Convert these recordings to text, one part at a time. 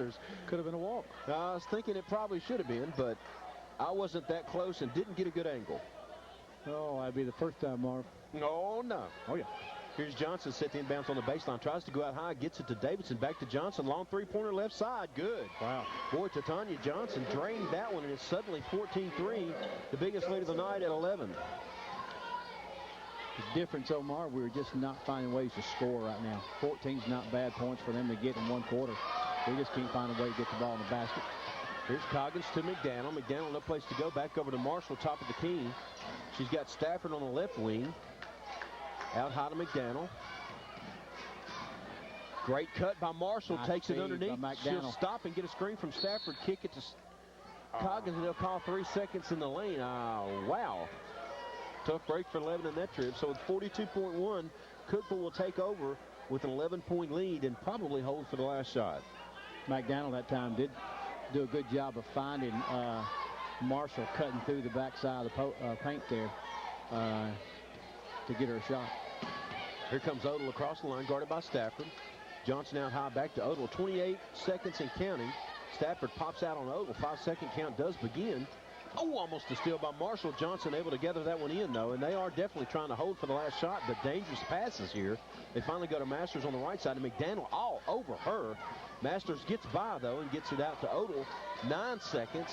Masters. Could have been a walk. I was thinking it probably should have been, but I wasn't that close and didn't get a good angle. Oh, that'd be the first time, Marv. Oh, no. Oh, yeah. Here's Johnson set the inbounds on the baseline. Tries to go out high. Gets it to Davidson. Back to Johnson. Long three-pointer left side. Good. Wow. Boy, Titania Johnson drained that one, and it's suddenly 14-3. The biggest lead of the night at 11. The difference, Omar, we're just not finding ways to score right now. 14's not bad points for them to get in one quarter. We just can't find a way to get the ball in the basket. Here's Coggins to McDaniel. McDaniel, no place to go. Back over to Marshall, top of the key. She's got Stafford on the left wing. Out high to McDaniel. Great cut by Marshall. Nice takes it feed underneath. by She'll McDaniel. stop and get a screen from Stafford. Kick it to Coggins, and they'll call 3 seconds in the lane. Wow. Tough break for 11 in that trip. So with 42.1, Cookeville will take over with an 11-point lead and probably hold for the last shot. McDaniel that time did do a good job of finding Marshall cutting through the backside of the paint there to get her a shot. Here comes Odell across the line, guarded by Stafford. Johnson out high, back to Odell. 28 seconds and counting. Stafford pops out on Odell. 5-second count does begin. Oh, almost a steal by Marshall. Johnson able to gather that one in, though, and they are definitely trying to hold for the last shot, but dangerous passes here. They finally go to Masters on the right side, and McDaniel all over her. Masters gets by, though, and gets it out to Odell. 9 seconds.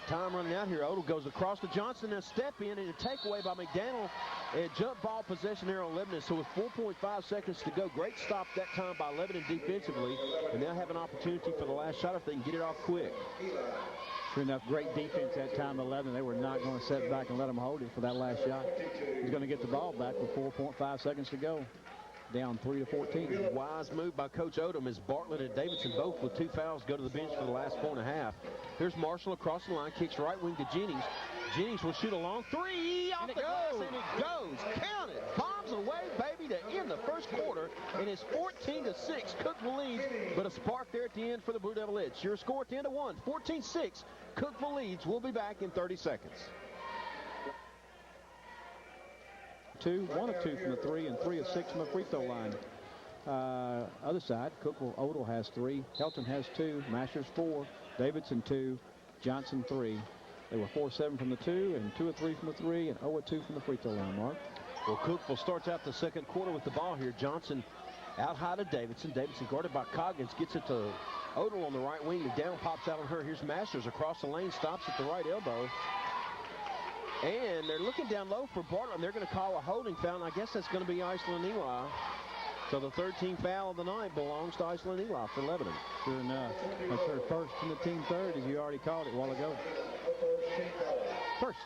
Time running out here. Odell goes across to Johnson and a step in and a takeaway by McDaniel. And jump ball possession there on Lebanon. So with 4.5 seconds to go, great stop that time by Lebanon defensively. And they'll have an opportunity for the last shot if they can get it off quick. Sure enough, great defense that time, 11. They were not going to set back and let them hold it for that last shot. He's going to get the ball back with 4.5 seconds to go. Down 3-14. Wise move by Coach Odom as Bartlett and Davidson both with 2 fouls go to the bench for the last 4.5. Here's Marshall across the line, kicks right wing to Jennings. Jennings will shoot a long three off the glass, and it goes. Count it. Bombs away, baby, to end the first quarter, and it's 14-6. Cookeville leads, but a spark there at the end for the Blue Devilettes. Your score 10-1, 14-6. Cookeville leads. We'll be back in 30 seconds. 1 of 2 from the 3 and 3 of 6 from the free throw line. Other side, Cookeville Odell has 3, Helton has 2, Masters 4, Davidson 2, Johnson 3. They were 4-7 from the 2 and 2 of 3 from the 3 and 0 of 2 from the free throw line, Mark. Well, Cookeville starts out the second quarter with the ball here. Johnson out high to Davidson. Davidson guarded by Coggins, gets it to Odell on the right wing. The down pops out on her. Here's Masters across the lane, stops at the right elbow. And they're looking down low for Bartlett, and they're going to call a holding foul, and I guess that's going to be Iceland Eli. So the 13th foul of the night belongs to Iceland Eli for Lebanon. Sure enough. That's her first and the team third, as you already called it a while ago. First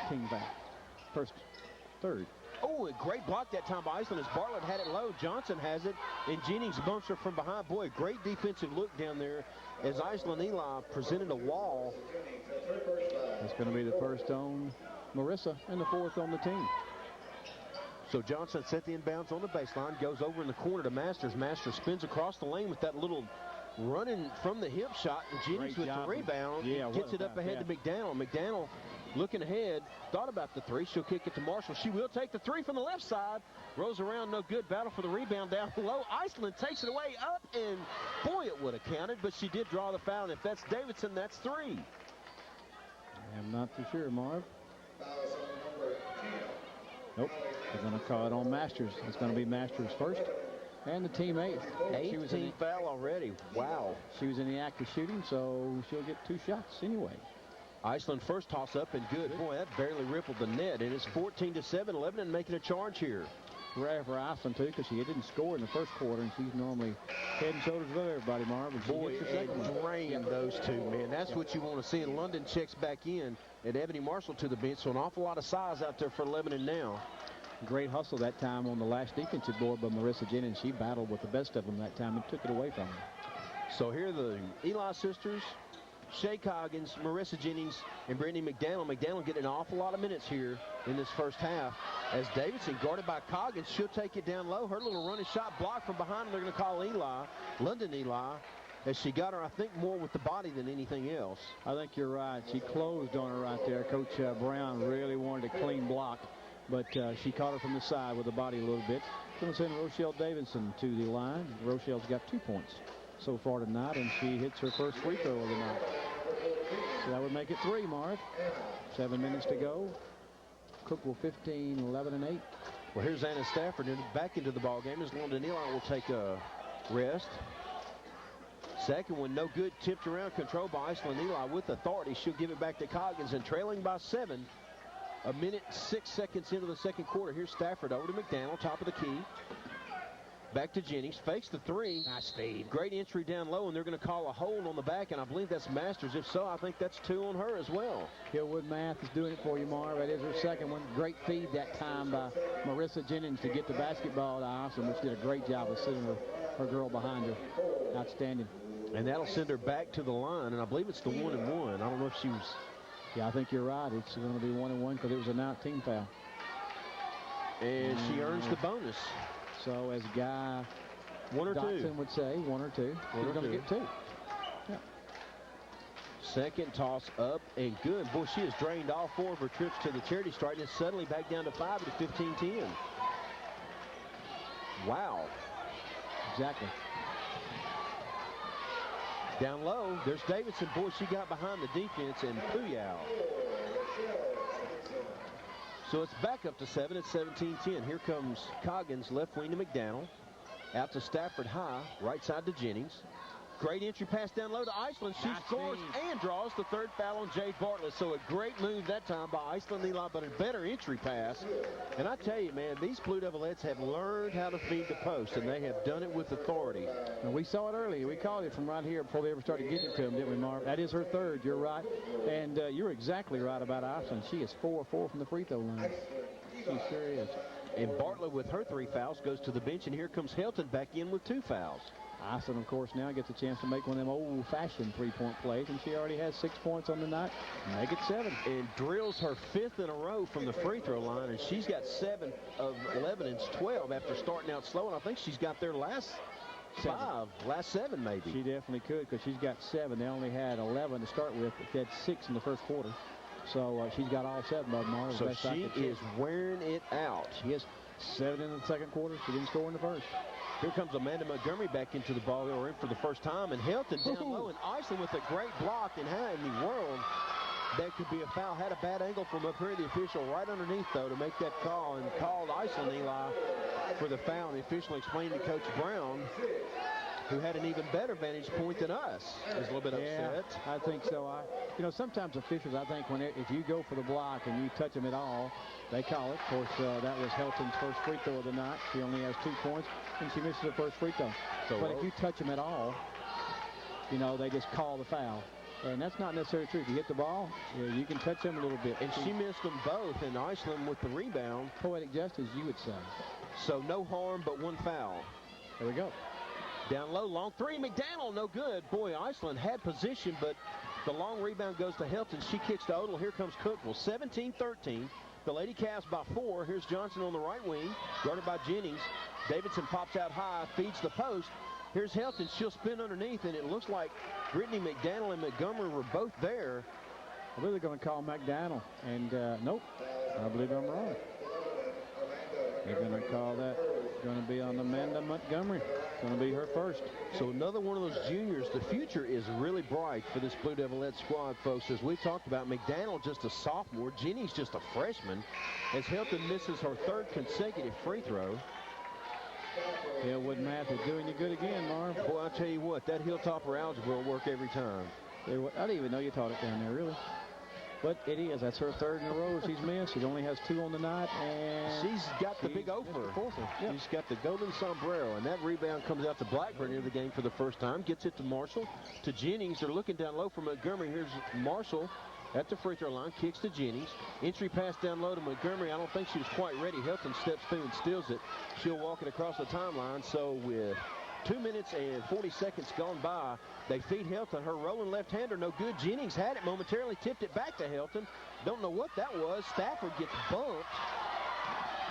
team foul. First, third. Oh, a great block that time by Iceland as Bartlett had it low. Johnson has it, and Jennings bumps her from behind. Boy, a great defensive look down there as Iceland Eli presented a wall. It's going to be the first on Marissa and the fourth on the team. So Johnson set the inbounds on the baseline, goes over in the corner to Masters. Masters spins across the lane with that little running from the hip shot, and Jennings with the rebound. Yeah, gets it up ahead to McDaniel. McDaniel looking ahead, thought about the three. She'll kick it to Marshall. She will take the three from the left side. Rolls around, no good. Battle for the rebound down low. Iceland takes it away up, and boy, it would have counted, but she did draw the foul. And if that's Davidson, that's 3. I'm not too sure, Marv. Nope. They're going to call it on Masters. It's going to be Masters first. And the team 8th. 18 foul already. Wow. She was in the act of shooting, so she'll get 2 shots anyway. Iceland first toss up and good. Boy, that barely rippled the net. And it's 14-7. Lebanon making a charge here. Rare for Iceland, too, because she didn't score in the first quarter, and she's normally head and shoulders above everybody, Marv. Boy, it drained those two, man. That's what you want to see. And London checks back in, and Ebony Marshall to the bench. So an awful lot of size out there for Lebanon now. Great hustle that time on the last defensive board by Marissa Jennings. She battled with the best of them that time and took it away from her. So here are the Eli sisters, Shay Coggins, Marissa Jennings, and Brittany McDaniel. McDaniel getting an awful lot of minutes here in this first half. As Davidson, guarded by Coggins, she'll take it down low. Her little running shot blocked from behind, and they're going to call Eli, London Eli, as she got her, I think, more with the body than anything else. I think you're right. She closed on her right there. Coach Brown really wanted a clean block, but she caught her from the side with the body a little bit. Going to send Rochelle Davidson to the line. Rochelle's got 2 points. so far tonight, and she hits her first free throw of the night. So that would make it 3, Marv. 7 minutes to go. Cookeville 15, 11, and 8. Well, here's Anna Stafford back into the ball game as London Eli will take a rest. Second one, no good. Tipped around, controlled by Iceland Eli with authority. She'll give it back to Coggins, and trailing by 7. A minute, 6 seconds into the second quarter. Here's Stafford over to McDaniel, top of the key. Back to Jennings, fakes the 3. Nice feed. Great entry down low, and they're going to call a hold on the back, and I believe that's Masters. If so, I think that's 2 on her as well. Hillwood Math is doing it for you, Marv. That is her second one. Great feed that time by Marissa Jennings to get the basketball to Austin, which did a great job of sitting her girl behind her. Outstanding. And that'll send her back to the line, and I believe it's the 1-and-1. I don't know if she was... Yeah, I think you're right. It's going to be 1-and-1 because it was a 19 foul. And she earns the bonus. So as Guy 1 or 2 Dotson would say, 1 or 2. She's going to get 2. Yeah. Second toss up and good. Boy, she has drained all 4 of her trips to the charity stripe, and it's suddenly back down to 5 at 15-10. Wow. Exactly. Down low, there's Davidson. Boy, she got behind the defense, and Puyal. So it's back up to 7 at 17-10. Here comes Coggins, left wing to McDaniel. Out to Stafford High, right side to Jennings. Great entry pass down low to Iceland. She scores and draws the 3rd foul on Jade Bartlett. So a great move that time by Iceland Eli, but a better entry pass. And I tell you, man, these Blue Devilettes have learned how to feed the post, and they have done it with authority. And we saw it earlier. We called it from right here before they ever started getting it to them, didn't we, Marv? That is her 3rd. You're right. And you're exactly right about Iceland. She is 4 from the free throw line. She sure is. And Bartlett with her 3 fouls goes to the bench, and here comes Helton back in with 2 fouls. Iceland, of course, now gets a chance to make one of them old-fashioned three-point plays, and she already has 6 points on the night. Make it 7. And drills her 5th in a row from the free throw line, and she's got 7 of 11 and 12 after starting out slow, and I think she's got their last 7 maybe. She definitely could because she's got 7. They only had 11 to start with. They had 6 in the first quarter. So she's got all 7 of them. So she is wearing it out. She is 7 in the second quarter. She didn't score in the first. Here comes Amanda Montgomery back into the ball. They were in for the first time. And Helton down low. And Iceland with a great block. And how in the world that could be a foul? Had a bad angle from up here. The official right underneath, though, to make that call. And called Iceland Eli for the foul. And the official explained to Coach Brown, who had an even better vantage point than us, is a little bit upset. I think so. Sometimes officials, I think, if you go for the block and you touch them at all, they call it. Of course, that was Helton's first free throw of the night. She only has 2 points, and she misses her first free throw. But if you touch them at all, they just call the foul. And that's not necessarily true. If you hit the ball, you can touch them a little bit. And she missed them both, and Iceland with the rebound. Poetic justice, you would say. So no harm but 1 foul. There we go. Down low, long 3, McDaniel, no good. Boy, Iceland had position, but the long rebound goes to Helton. She kicks to Odell. Here comes Cookeville, 17-13. The Lady Cavs by 4. Here's Johnson on the right wing, guarded by Jennings. Davidson pops out high, feeds the post. Here's Helton. She'll spin underneath, and it looks like Brittany McDaniel and Montgomery were both there. I believe they're going to call McDaniel, and nope, I believe I'm wrong. They're going to call that. Going to be on Amanda Montgomery. Going to be her first. So another one of those juniors. The future is really bright for this Blue Devilette squad, folks. As we talked about, McDaniel just a sophomore. Jennings just a freshman. As Helton misses her 3rd consecutive free throw. Hillwood Math is doing you good again, Marv. Boy, I'll tell you what, that Hilltopper algebra will work every time. I didn't even know you taught it down there, really. But it is. That's her 3rd in a row she's missed. She only has 2 on the night. And she's got the big opener. Yep. She's got the golden sombrero. And that rebound comes out to Blackburn into the game for the first time. Gets it to Marshall. To Jennings. They're looking down low for Montgomery. Here's Marshall at the free throw line. Kicks to Jennings. Entry pass down low to Montgomery. I don't think she was quite ready. Helton steps through and steals it. She'll walk it across the timeline. So with 2 minutes and 40 seconds gone by, they feed Helton. Her rolling left-hander, no good. Jennings had it momentarily, tipped it back to Helton. Don't know what that was. Stafford gets bumped,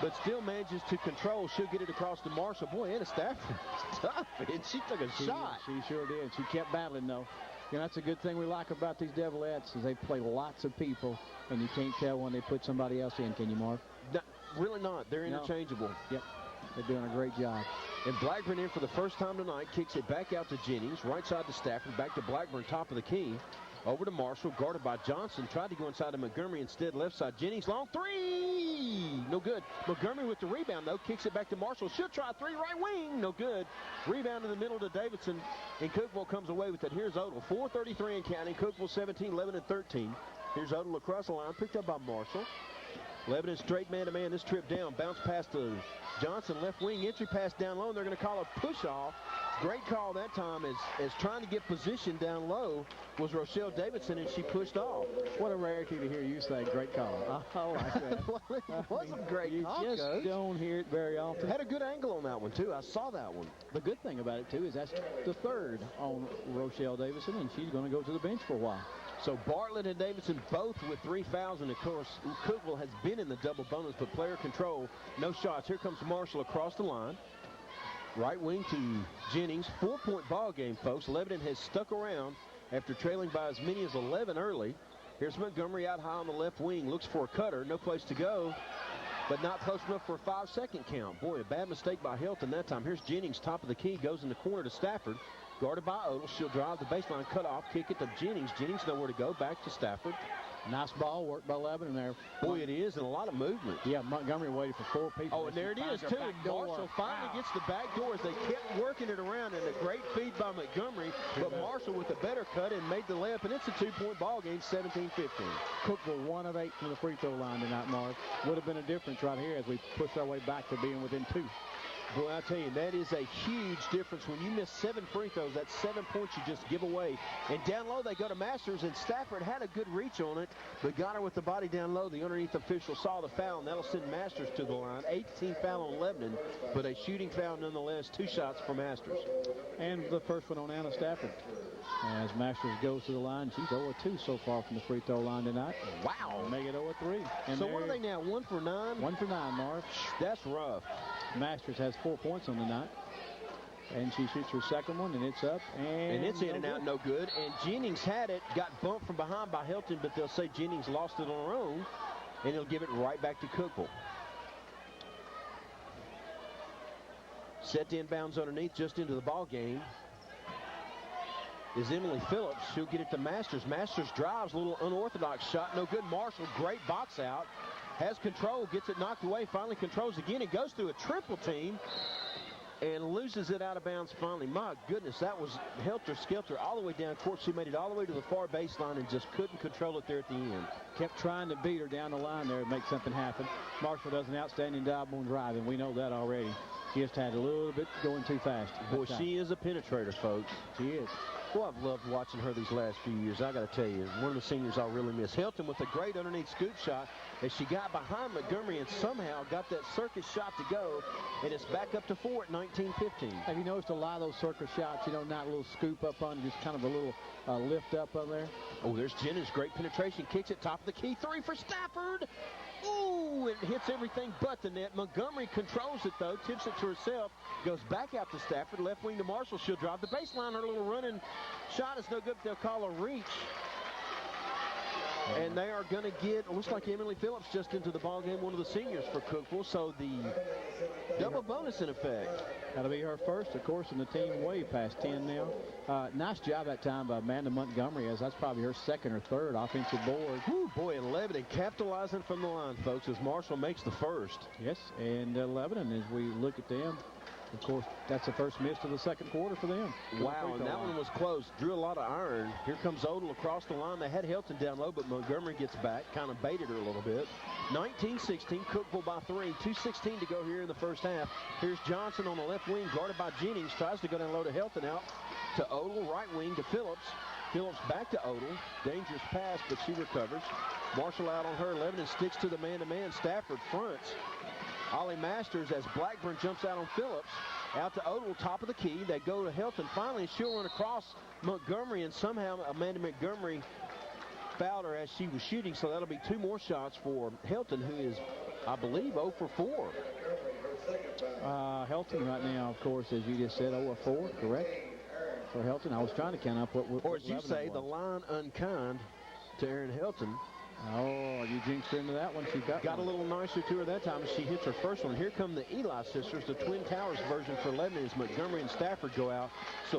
but still manages to control. She'll get it across to Marshall. Boy, Anna Stafford is tough, and she took a shot. She sure did. She kept battling, though. That's a good thing we like about these Devilettes is they play lots of people, and you can't tell when they put somebody else in, can you, Marv? No, really not. They're interchangeable. Yep. They're doing a great job. And Blackburn in for the first time tonight. Kicks it back out to Jennings. Right side to Stafford. Back to Blackburn, top of the key. Over to Marshall, guarded by Johnson. Tried to go inside to Montgomery instead. Left side, Jennings, long three. No good. Montgomery with the rebound, though. Kicks it back to Marshall. She'll try three, right wing. No good. Rebound in the middle to Davidson. And Cookeville comes away with it. Here's Odell. 4:33 and counting. Cookeville 17, 11, and 13. Here's Odell across the line. Picked up by Marshall. Lebanon straight man-to-man this trip down. Bounce pass to Johnson, left wing. Entry pass down low, and they're going to call a push-off. Great call that time as trying to get position down low was Rochelle Davidson, and she pushed off. What a rarity to hear you say great call. I like that. Well, it was a great call, You just Coach. don't hear it very often. Had a good angle on that one, too. I saw that one. The good thing about it, too, is that's the third on Rochelle Davidson, and she's going to go to the bench for a while. So Bartlett and Davidson both with 3 fouls, and of course Cookeville has been in the double bonus, but player control, no shots. Here comes Marshall across the line. Right wing to Jennings. 4-point ball game, folks. Lebanon has stuck around after trailing by as many as 11 early. Here's Montgomery out high on the left wing. Looks for a cutter. No place to go, but not close enough for a 5-second count. Boy, a bad mistake by Hilton that time. Here's Jennings, top of the key. Goes in the corner to Stafford. Guarded by Odell. She'll drive the baseline, cut off, kick it to Jennings. Jennings nowhere to go. Back to Stafford. Nice ball work by Lebanon there. Boy, it is, and a lot of movement. Yeah, Montgomery waited for 4 people. Oh, and there it is, too. Marshall finally gets the back door as they kept working it around, and a great feed by Montgomery. But Marshall with a better cut and made the layup, and it's a 2-point ball game, 17-15. Cookeville 1 of 8 from the free throw line tonight, Mark. Would have been a difference right here as we push our way back to being within 2. Boy, I tell you, that is a huge difference. When you miss 7 free throws, that's 7 points you just give away. And down low, they go to Masters, and Stafford had a good reach on it, but got her with the body down low. The underneath official saw the foul, and that'll send Masters to the line. 18th foul on Lebanon, but a shooting foul nonetheless. 2 shots for Masters. And the first one on Anna Stafford. As Masters goes to the line, she's 0-2 so far from the free throw line tonight. Wow. Make it 0-3. So what are they now, 1 for 9? 1 for 9, Marv. That's rough. Masters has 4 points on the night. And she shoots her second one, and it's up. And it's in and out, no good. And Jennings had it, got bumped from behind by Hilton, but they'll say Jennings lost it on her own, and he'll give it right back to Cookeville. Set to inbounds underneath, just into the ball game is Emily Phillips. She'll get it to Masters. Masters drives, a little unorthodox shot, no good. Marshall, great box out. Has control, gets it knocked away, finally controls again. It goes through a triple team and loses it out of bounds finally. My goodness, that was helter-skelter all the way down court. She made it all the way to the far baseline and just couldn't control it there at the end. Kept trying to beat her down the line there and make something happen. Marshall does an outstanding job on driving. We know that already. She just had a little bit going too fast. Boy, she is a penetrator, folks. She is. Well, I've loved watching her these last few years. I got to tell you, one of the seniors I'll really miss. Hilton with a great underneath scoop shot as she got behind Montgomery and somehow got that circus shot to go, and it's back up to 4 at 19-15. Have you noticed a lot of those circus shots, you know, not a little scoop up on, just kind of a little lift up on there? Oh, there's Jennings, great penetration, kicks it top of the key, 3 for Stafford. Ooh, it hits everything but the net. Montgomery controls it, though, tips it to herself, goes back out to Stafford, left wing to Marshall. She'll drive the baseline. Her little running shot is no good, but they'll call a reach. And they are going to get, looks like Emily Phillips just into the ball game, one of the seniors for Cookeville. So the double bonus in effect. That'll be her first, of course, and the team way past 10 now. Nice job that time by Amanda Montgomery, as that's probably her second or third offensive board. Whew, boy, and Lebanon capitalizing from the line, folks, as Marshall makes the first. Yes, and Lebanon, as we look at them, of course, that's the first miss of the second quarter for them. Wow, and that one was close. Drew a lot of iron. Here comes Odell across the line. They had Hilton down low, but Montgomery gets back, kind of baited her a little bit. 19-16, Cookeville by 3. 2:16 to go here in the first half. Here's Johnson on the left wing, guarded by Jennings. Tries to go down low to Hilton, out to Odell, right wing to Phillips. Phillips back to Odell. Dangerous pass, but she recovers. Marshall out on her. Lebanon sticks to the man-to-man. Stafford fronts. Ollie Masters as Blackburn jumps out on Phillips. Out to Odell, top of the key. They go to Hilton. Finally, she'll run across Montgomery, and somehow Amanda Montgomery fouled her as she was shooting, so that'll be 2 more shots for Hilton, who is, I believe, 0 for 4. Hilton right now, of course, as you just said, 0 for 4, correct? For Hilton, I was trying to count up what or as you Lebanon say, was. the line unkind to Aaron Hilton. Oh, you jinxed her into that one. She got a one. little nicer to her that time as she hits her first one. Here come the Eli sisters, the Twin Towers version for 11 as Montgomery and Stafford go out. So